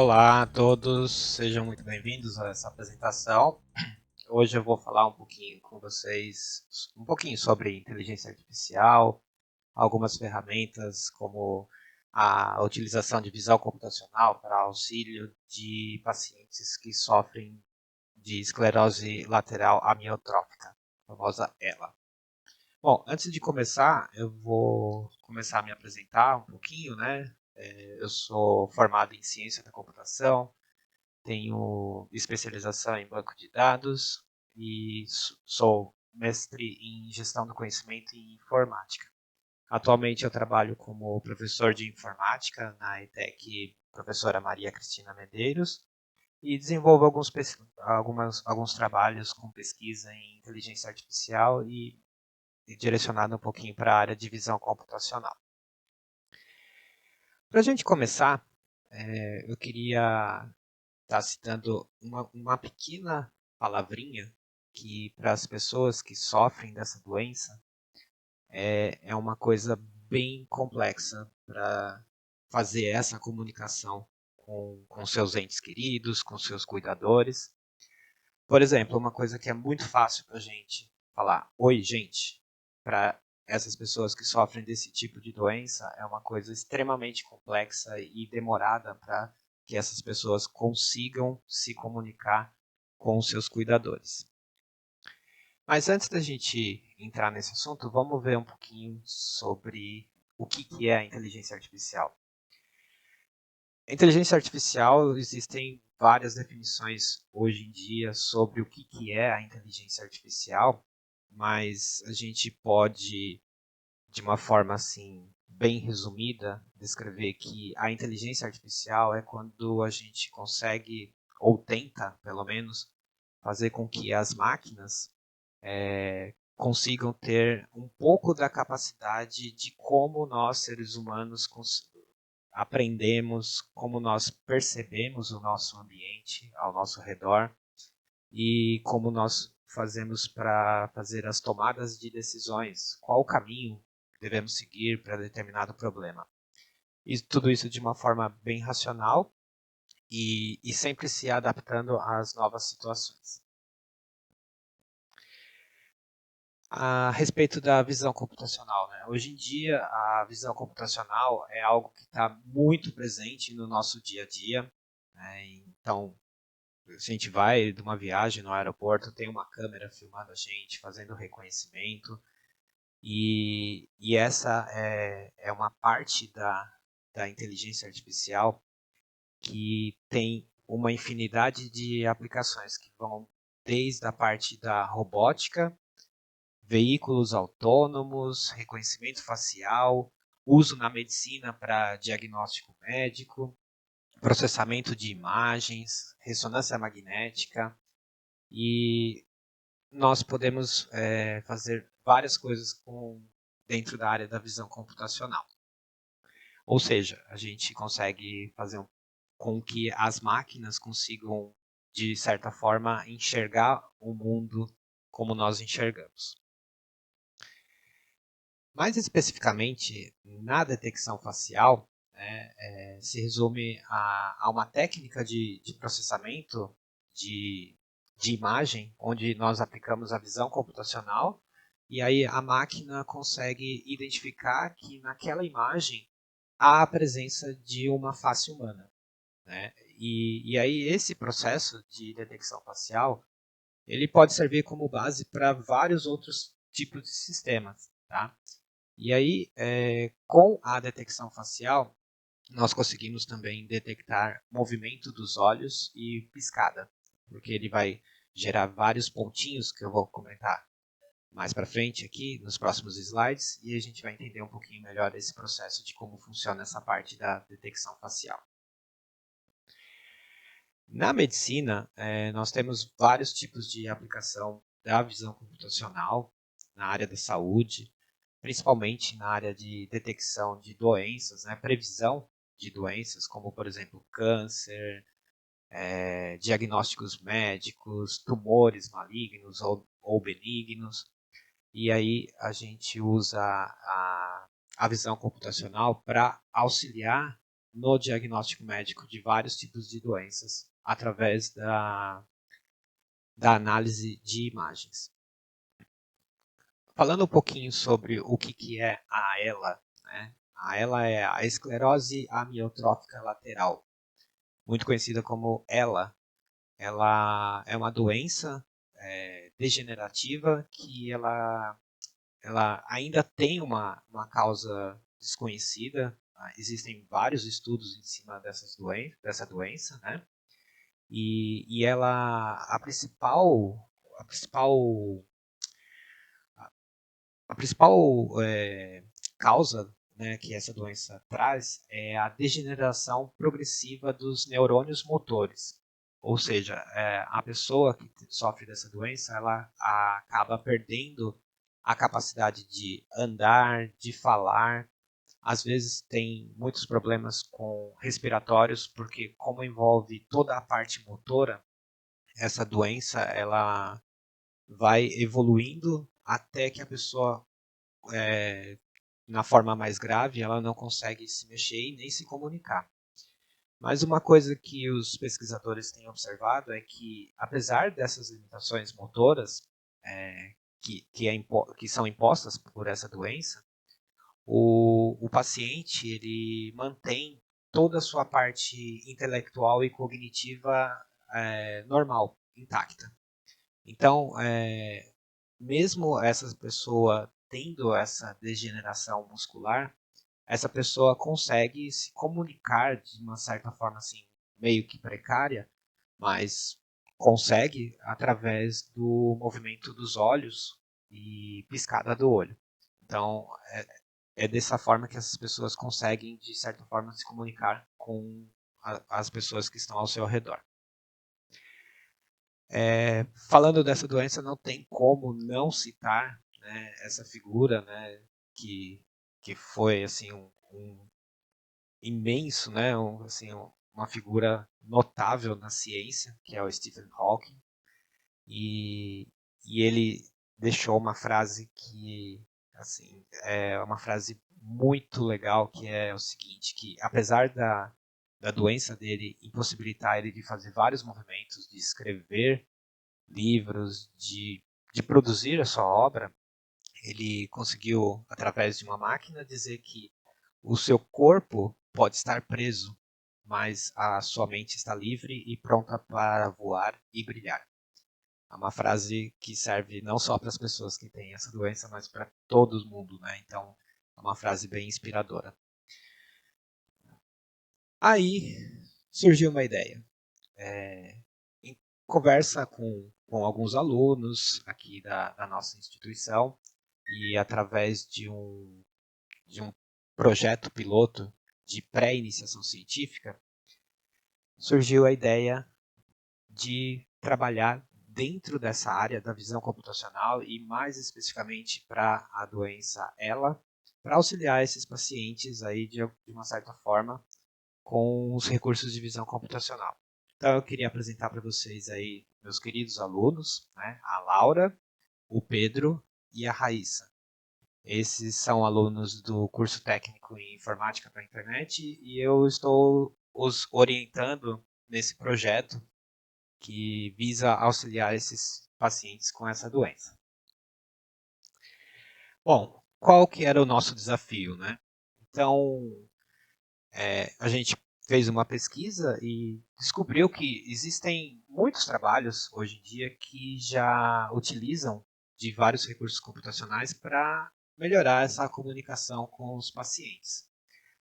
Olá a todos, sejam muito bem-vindos a essa apresentação. Hoje eu vou falar um pouquinho com vocês, um pouquinho sobre inteligência artificial, algumas ferramentas como a utilização de visão computacional para auxílio de pacientes que sofrem de esclerose lateral amiotrófica, a famosa ELA. Bom, antes de começar, eu vou começar a me apresentar um pouquinho, né? Eu sou formado em ciência da computação, tenho especialização em banco de dados e sou mestre em gestão do conhecimento e informática. Atualmente eu trabalho como professor de informática na ETEC Professora Maria Cristina Medeiros e desenvolvo alguns trabalhos com pesquisa em inteligência artificial e direcionado um pouquinho para a área de visão computacional. Para a gente começar, eu queria estar citando uma pequena palavrinha que para as pessoas que sofrem dessa doença é uma coisa bem complexa para fazer essa comunicação com seus entes queridos, com seus cuidadores. Por exemplo, uma coisa que é muito fácil para a gente falar, oi gente, para essas pessoas que sofrem desse tipo de doença, é uma coisa extremamente complexa e demorada para que essas pessoas consigam se comunicar com os seus cuidadores. Mas antes da gente entrar nesse assunto, vamos ver um pouquinho sobre o que é a inteligência artificial. A inteligência artificial, existem várias definições hoje em dia sobre o que é a inteligência artificial, mas a gente pode, de uma forma assim, bem resumida, descrever que a inteligência artificial é quando a gente consegue, ou tenta, pelo menos, fazer com que as máquinas consigam ter um pouco da capacidade de como nós, seres humanos, aprendemos, como nós percebemos o nosso ambiente ao nosso redor e como nós fazemos para fazer as tomadas de decisões, qual o caminho devemos seguir para determinado problema. E tudo isso de uma forma bem racional e sempre se adaptando às novas situações. A respeito da visão computacional, né? Hoje em dia a visão computacional é algo que está muito presente no nosso dia a dia, né? Então, se a gente vai de uma viagem no aeroporto, tem uma câmera filmando a gente, fazendo reconhecimento, e essa é uma parte da inteligência artificial que tem uma infinidade de aplicações que vão desde a parte da robótica, veículos autônomos, reconhecimento facial, uso na medicina para diagnóstico médico, processamento de imagens, ressonância magnética, e nós podemos fazer várias coisas dentro da área da visão computacional. Ou seja, a gente consegue fazer com que as máquinas consigam, de certa forma, enxergar o mundo como nós enxergamos. Mais especificamente, na detecção facial, né, se resume a uma técnica de processamento de, de imagem, onde nós aplicamos a visão computacional e aí a máquina consegue identificar que naquela imagem há a presença de uma face humana, né? E aí esse processo de detecção facial ele pode servir como base para vários outros tipos de sistemas, tá? E aí, com a detecção facial, nós conseguimos também detectar movimento dos olhos e piscada, porque ele vai gerar vários pontinhos que eu vou comentar mais para frente aqui nos próximos slides e a gente vai entender um pouquinho melhor esse processo de como funciona essa parte da detecção facial. Na medicina, nós temos vários tipos de aplicação da visão computacional na área da saúde, principalmente na área de detecção de doenças, né, previsão de doenças, como, por exemplo, câncer, diagnósticos médicos, tumores malignos ou benignos. E aí a gente usa a visão computacional para auxiliar no diagnóstico médico de vários tipos de doenças através da análise de imagens. Falando um pouquinho sobre o que é a ELA, né? A ELA é a esclerose amiotrófica lateral, muito conhecida como ELA. Ela é uma doença degenerativa que ela ainda tem uma causa desconhecida. Existem vários estudos em cima dessa doença, né? E ela, a principal causa, né, que essa doença traz é a degeneração progressiva dos neurônios motores. Ou seja, a pessoa que sofre dessa doença, ela acaba perdendo a capacidade de andar, de falar. Às vezes tem muitos problemas com respiratórios, porque como envolve toda a parte motora, essa doença ela vai evoluindo até que a pessoa, na forma mais grave, ela não consegue se mexer e nem se comunicar. Mas uma coisa que os pesquisadores têm observado é que, apesar dessas limitações motoras que são impostas por essa doença, o paciente ele mantém toda a sua parte intelectual e cognitiva normal, intacta. Então, mesmo essa pessoa tendo essa degeneração muscular, essa pessoa consegue se comunicar de uma certa forma assim, meio que precária, mas consegue através do movimento dos olhos e piscada do olho. Então, é dessa forma que essas pessoas conseguem, de certa forma, se comunicar com as pessoas que estão ao seu redor. Falando dessa doença, não tem como não citar, né, essa figura, né, que foi assim um imenso, né, uma figura notável na ciência, que é o Stephen Hawking, e, e ele deixou uma frase que assim é uma frase muito legal, que é o seguinte, que apesar da doença dele impossibilitar ele de fazer vários movimentos, de escrever livros, de produzir a sua obra, ele conseguiu, através de uma máquina, dizer que o seu corpo pode estar preso, mas a sua mente está livre e pronta para voar e brilhar. É uma frase que serve não só para as pessoas que têm essa doença, mas para todo mundo, né? Então, é uma frase bem inspiradora. Aí surgiu uma ideia. Em conversa com alguns alunos aqui da nossa instituição e através de um projeto piloto de pré-iniciação científica, surgiu a ideia de trabalhar dentro dessa área da visão computacional e mais especificamente para a doença ELA, para auxiliar esses pacientes aí de uma certa forma com os recursos de visão computacional. Então eu queria apresentar para vocês aí meus queridos alunos, né, a Laura, o Pedro e a Raíssa. Esses são alunos do curso técnico em informática para a internet e eu estou os orientando nesse projeto que visa auxiliar esses pacientes com essa doença. Bom, qual que era o nosso desafio, né? Então, a gente fez uma pesquisa e descobriu que existem muitos trabalhos hoje em dia que já utilizam de vários recursos computacionais para melhorar essa comunicação com os pacientes.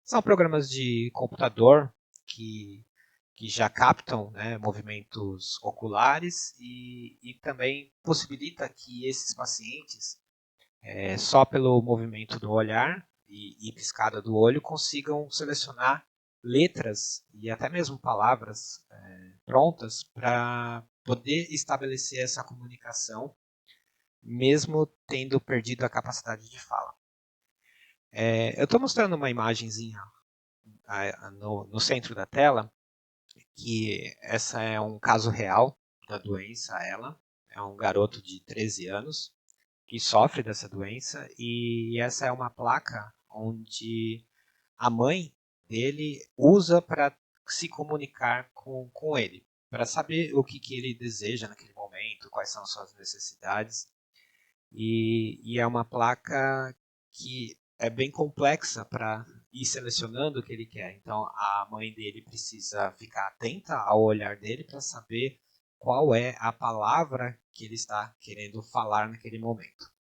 São programas de computador que já captam, né, movimentos oculares e também possibilita que esses pacientes, só pelo movimento do olhar e piscada do olho, consigam selecionar letras e até mesmo palavras prontas para poder estabelecer essa comunicação, mesmo tendo perdido a capacidade de fala. Eu estou mostrando uma imagenzinha no centro da tela, que essa é um caso real da doença, ela é um garoto de 13 anos que sofre dessa doença e essa é uma placa onde a mãe dele usa para se comunicar com ele, para saber o que ele deseja naquele momento, quais são as suas necessidades. E é uma placa que é bem complexa para ir selecionando o que ele quer. Então a mãe dele precisa ficar atenta ao olhar dele para saber qual é a palavra que ele está querendo falar naquele momento.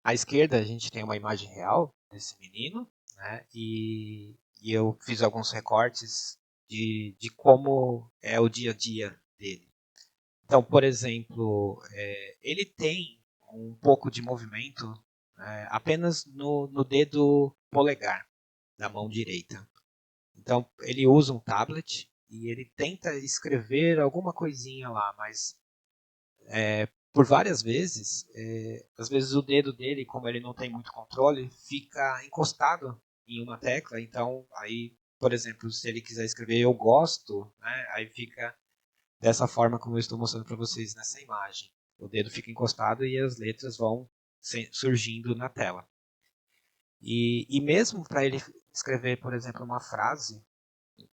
À esquerda a gente tem uma imagem real desse menino, né? E eu fiz alguns recortes de como é o dia a dia dele. Então, por exemplo, ele tem um pouco de movimento apenas no dedo polegar da mão direita. Então, ele usa um tablet e ele tenta escrever alguma coisinha lá, mas por várias vezes, às vezes o dedo dele, como ele não tem muito controle, fica encostado em uma tecla. Então, aí, por exemplo, se ele quiser escrever eu gosto, né, aí fica dessa forma como eu estou mostrando para vocês nessa imagem. O dedo fica encostado e as letras vão surgindo na tela. E mesmo para ele escrever, por exemplo, uma frase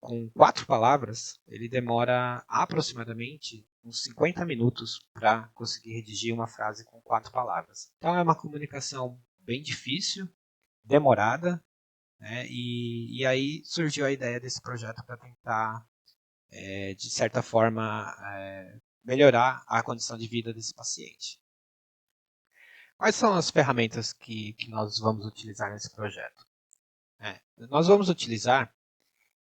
com 4 palavras, ele demora aproximadamente uns 50 minutos para conseguir redigir uma frase com 4 palavras. Então é uma comunicação bem difícil, demorada, né? E aí surgiu a ideia desse projeto para tentar, de certa forma, melhorar a condição de vida desse paciente. Quais são as ferramentas que nós vamos utilizar nesse projeto? Nós vamos utilizar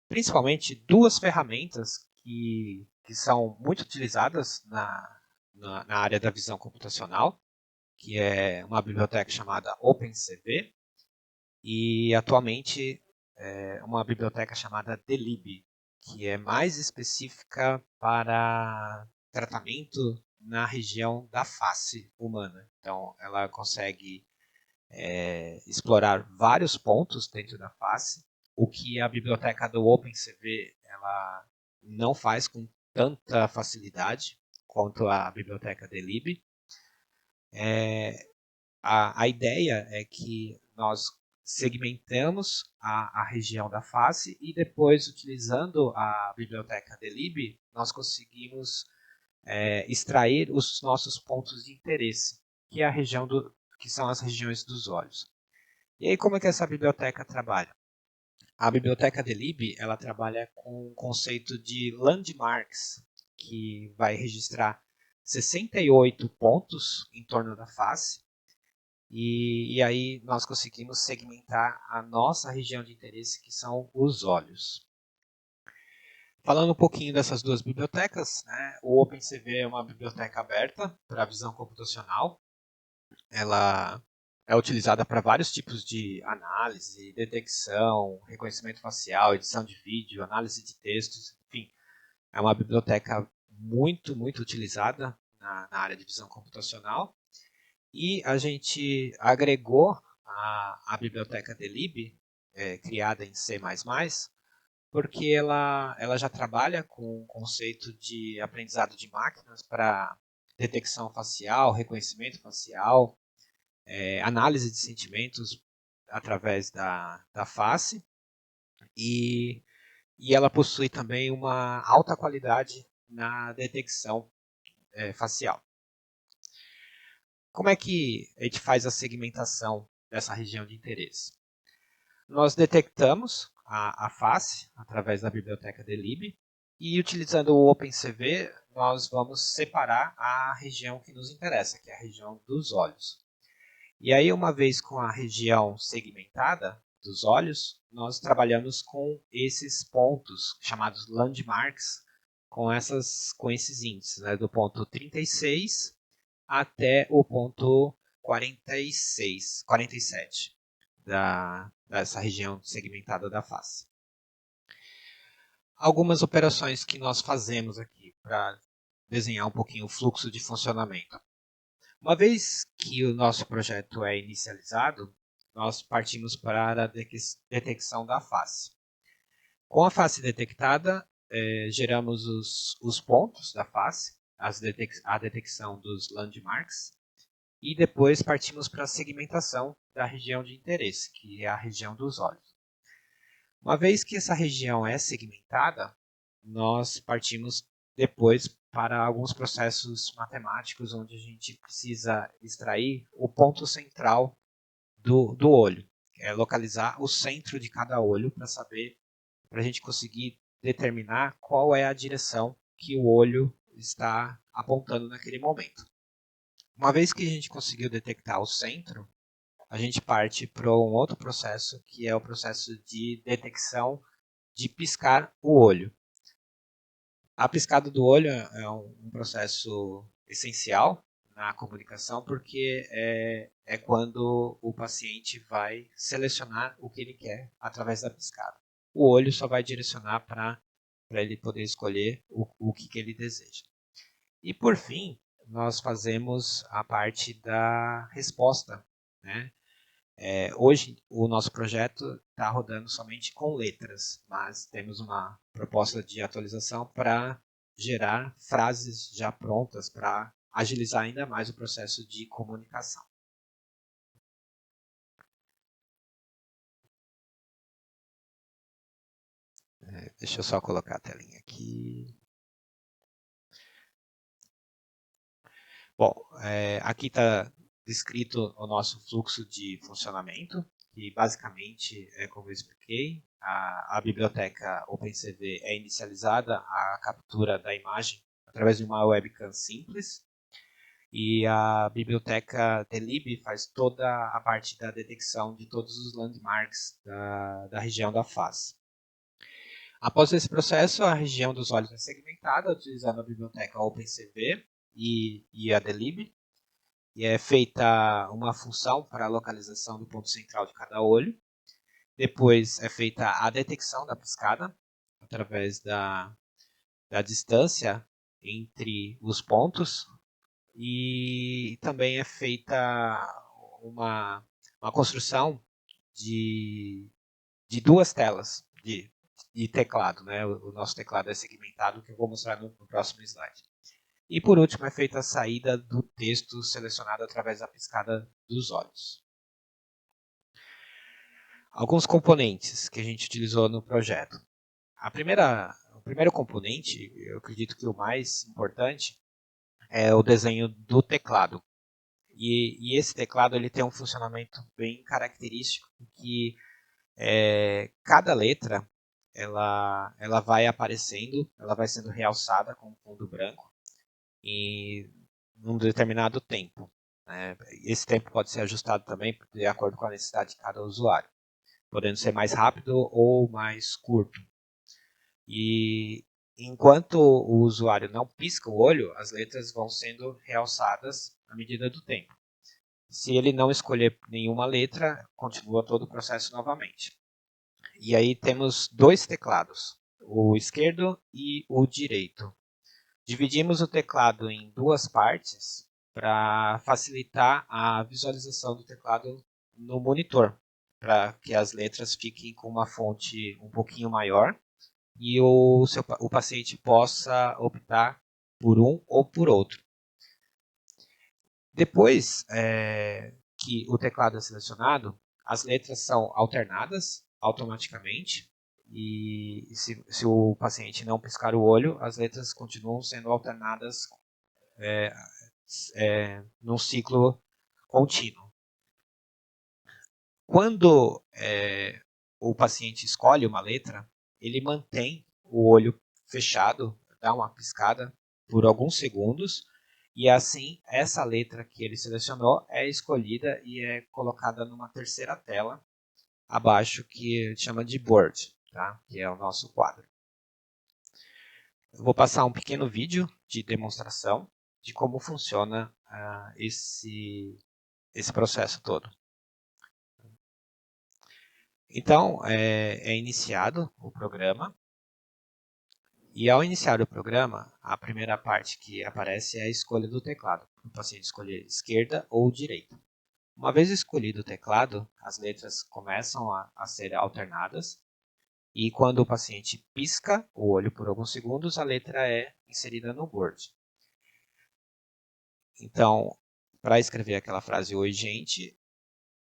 principalmente 2 ferramentas que são muito utilizadas na área da visão computacional, que é uma biblioteca chamada OpenCV e atualmente uma biblioteca chamada DLib, que é mais específica para tratamento na região da face humana. Então, ela consegue explorar vários pontos dentro da face, o que a biblioteca do OpenCV ela não faz com tanta facilidade quanto a biblioteca DLib. A ideia é que nós segmentamos a região da face e depois, utilizando a biblioteca DLib, nós conseguimos extrair os nossos pontos de interesse, que é a região que são as regiões dos olhos. E aí, como é que essa biblioteca trabalha? A biblioteca DLib ela trabalha com o conceito de landmarks, que vai registrar 68 pontos em torno da face. E aí nós conseguimos segmentar a nossa região de interesse, que são os olhos. Falando um pouquinho dessas 2 bibliotecas, né, o OpenCV é uma biblioteca aberta para visão computacional. Ela é utilizada para vários tipos de análise, detecção, reconhecimento facial, edição de vídeo, análise de textos, enfim. É uma biblioteca muito, muito utilizada na área de visão computacional. E a gente agregou a biblioteca DLib, criada em C++, porque ela já trabalha com o conceito de aprendizado de máquinas para detecção facial, reconhecimento facial, análise de sentimentos através da face, e ela possui também uma alta qualidade na detecção facial. Como é que a gente faz a segmentação dessa região de interesse? Nós detectamos a face através da biblioteca DLib e, utilizando o OpenCV, nós vamos separar a região que nos interessa, que é a região dos olhos. E aí, uma vez com a região segmentada dos olhos, nós trabalhamos com esses pontos chamados landmarks, com esses índices, né, do ponto 36 até o ponto 47 dessa região segmentada da face. Algumas operações que nós fazemos aqui para desenhar um pouquinho o fluxo de funcionamento. Uma vez que o nosso projeto é inicializado, nós partimos para a detecção da face. Com a face detectada, geramos os pontos da face, a detecção dos landmarks, e depois partimos para a segmentação da região de interesse, que é a região dos olhos. Uma vez que essa região é segmentada, nós partimos depois para alguns processos matemáticos onde a gente precisa extrair o ponto central do olho, que é localizar o centro de cada olho para saber, para a gente conseguir determinar qual é a direção que o olho está apontando naquele momento. Uma vez que a gente conseguiu detectar o centro, a gente parte para um outro processo, que é o processo de detecção de piscar o olho. A piscada do olho é um processo essencial na comunicação, porque é quando o paciente vai selecionar o que ele quer através da piscada. O olho só vai direcionar para ele poder escolher o que ele deseja. E por fim, nós fazemos a parte da resposta, né? Hoje o nosso projeto está rodando somente com letras, mas temos uma proposta de atualização para gerar frases já prontas para agilizar ainda mais o processo de comunicação. Deixa eu só colocar a telinha aqui. Bom, aqui está descrito o nosso fluxo de funcionamento, que basicamente, como eu expliquei, a biblioteca OpenCV é inicializada a captura da imagem através de uma webcam simples, e a biblioteca Delib faz toda a parte da detecção de todos os landmarks da região da face. Após esse processo, a região dos olhos é segmentada utilizando a biblioteca OpenCV e a Delib, e é feita uma função para a localização do ponto central de cada olho. Depois é feita a detecção da piscada através da distância entre os pontos, e também é feita uma construção de duas telas de teclado. Né? O nosso teclado é segmentado, que eu vou mostrar no próximo slide. E por último é feita a saída do texto selecionado através da piscada dos olhos. Alguns componentes que a gente utilizou no projeto. O primeiro componente, eu acredito que o mais importante, é o desenho do teclado. E esse teclado ele tem um funcionamento bem característico, que cada letra ela vai aparecendo, ela vai sendo realçada com fundo branco em um determinado tempo. Né? Esse tempo pode ser ajustado também de acordo com a necessidade de cada usuário, podendo ser mais rápido ou mais curto. E enquanto o usuário não pisca o olho, as letras vão sendo realçadas à medida do tempo. Se ele não escolher nenhuma letra, continua todo o processo novamente. E aí temos dois teclados, o esquerdo e o direito. Dividimos o teclado em duas partes para facilitar a visualização do teclado no monitor, para que as letras fiquem com uma fonte um pouquinho maior e o paciente possa optar por um ou por outro. Depois que o teclado é selecionado, as letras são alternadas automaticamente, e se o paciente não piscar o olho, as letras continuam sendo alternadas num ciclo contínuo. Quando o paciente escolhe uma letra, ele mantém o olho fechado, dá uma piscada por alguns segundos, e assim essa letra que ele selecionou é escolhida e é colocada numa terceira tela abaixo, que a gente chama de board, tá? Que é o nosso quadro. Eu vou passar um pequeno vídeo de demonstração de como funciona esse processo todo. Então, é iniciado o programa, e ao iniciar o programa, a primeira parte que aparece é a escolha do teclado, para o paciente escolher esquerda ou direita. Uma vez escolhido o teclado, as letras começam a ser alternadas, e quando o paciente pisca o olho por alguns segundos, a letra é inserida no board. Então, para escrever aquela frase "Oi, gente",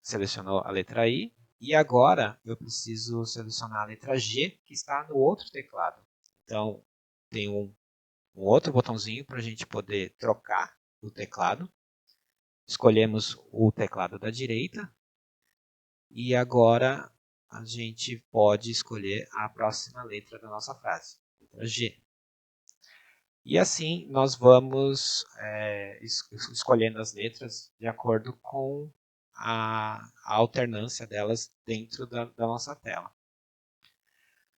selecionou a letra I. E agora eu preciso selecionar a letra G, que está no outro teclado. Então, tem um outro botãozinho para a gente poder trocar o teclado. Escolhemos o teclado da direita. E agora a gente pode escolher a próxima letra da nossa frase, letra G. E assim nós vamos escolhendo as letras de acordo com a alternância delas dentro da nossa tela.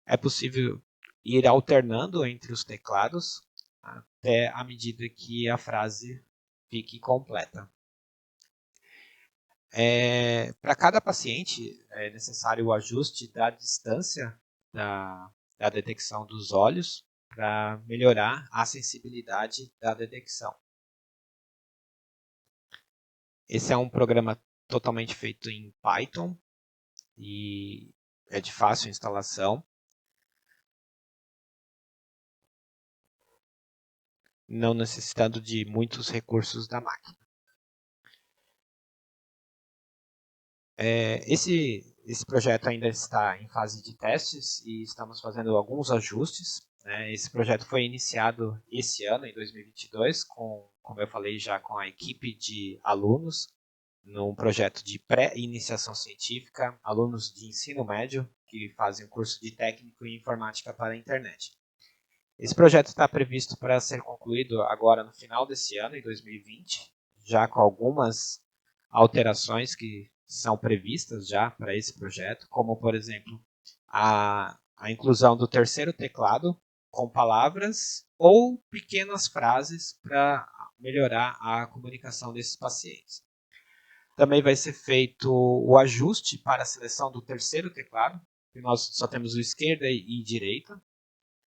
É possível ir alternando entre os teclados até à medida que a frase fique completa. Para cada paciente é necessário o ajuste da distância da detecção dos olhos para melhorar a sensibilidade da detecção. Esse é um programa totalmente feito em Python e é de fácil instalação, não necessitando de muitos recursos da máquina. Esse projeto ainda está em fase de testes e estamos fazendo alguns ajustes. Esse projeto foi iniciado esse ano, em 2022, como eu falei já, com a equipe de alunos, num projeto de pré-iniciação científica, alunos de ensino médio que fazem o curso de técnico em informática para a internet. Esse projeto está previsto para ser concluído agora no final desse ano, em 2020, já com algumas alterações que são previstas já para esse projeto, como, por exemplo, a inclusão do terceiro teclado com palavras ou pequenas frases para melhorar a comunicação desses pacientes. Também vai ser feito o ajuste para a seleção do terceiro teclado, que nós só temos o esquerda e direita.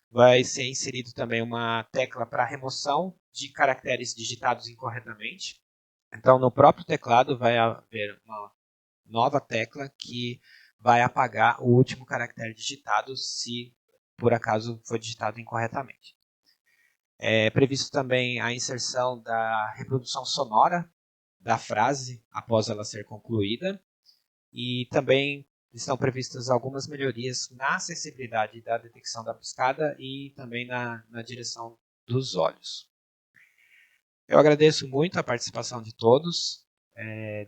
Vai ser inserido também uma tecla para remoção de caracteres digitados incorretamente. Então, no próprio teclado vai haver uma nova tecla que vai apagar o último caractere digitado se por acaso foi digitado incorretamente. É previsto também a inserção da reprodução sonora da frase após ela ser concluída e também estão previstas algumas melhorias na acessibilidade da detecção da piscada e também na direção dos olhos. Eu agradeço muito a participação de todos.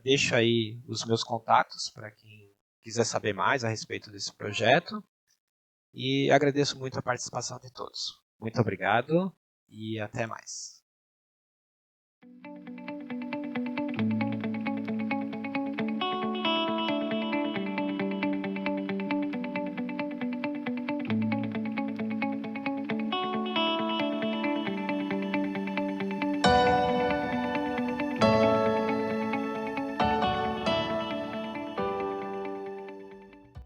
Deixo aí os meus contatos para quem quiser saber mais a respeito desse projeto. E agradeço muito a participação de todos. Muito obrigado e até mais.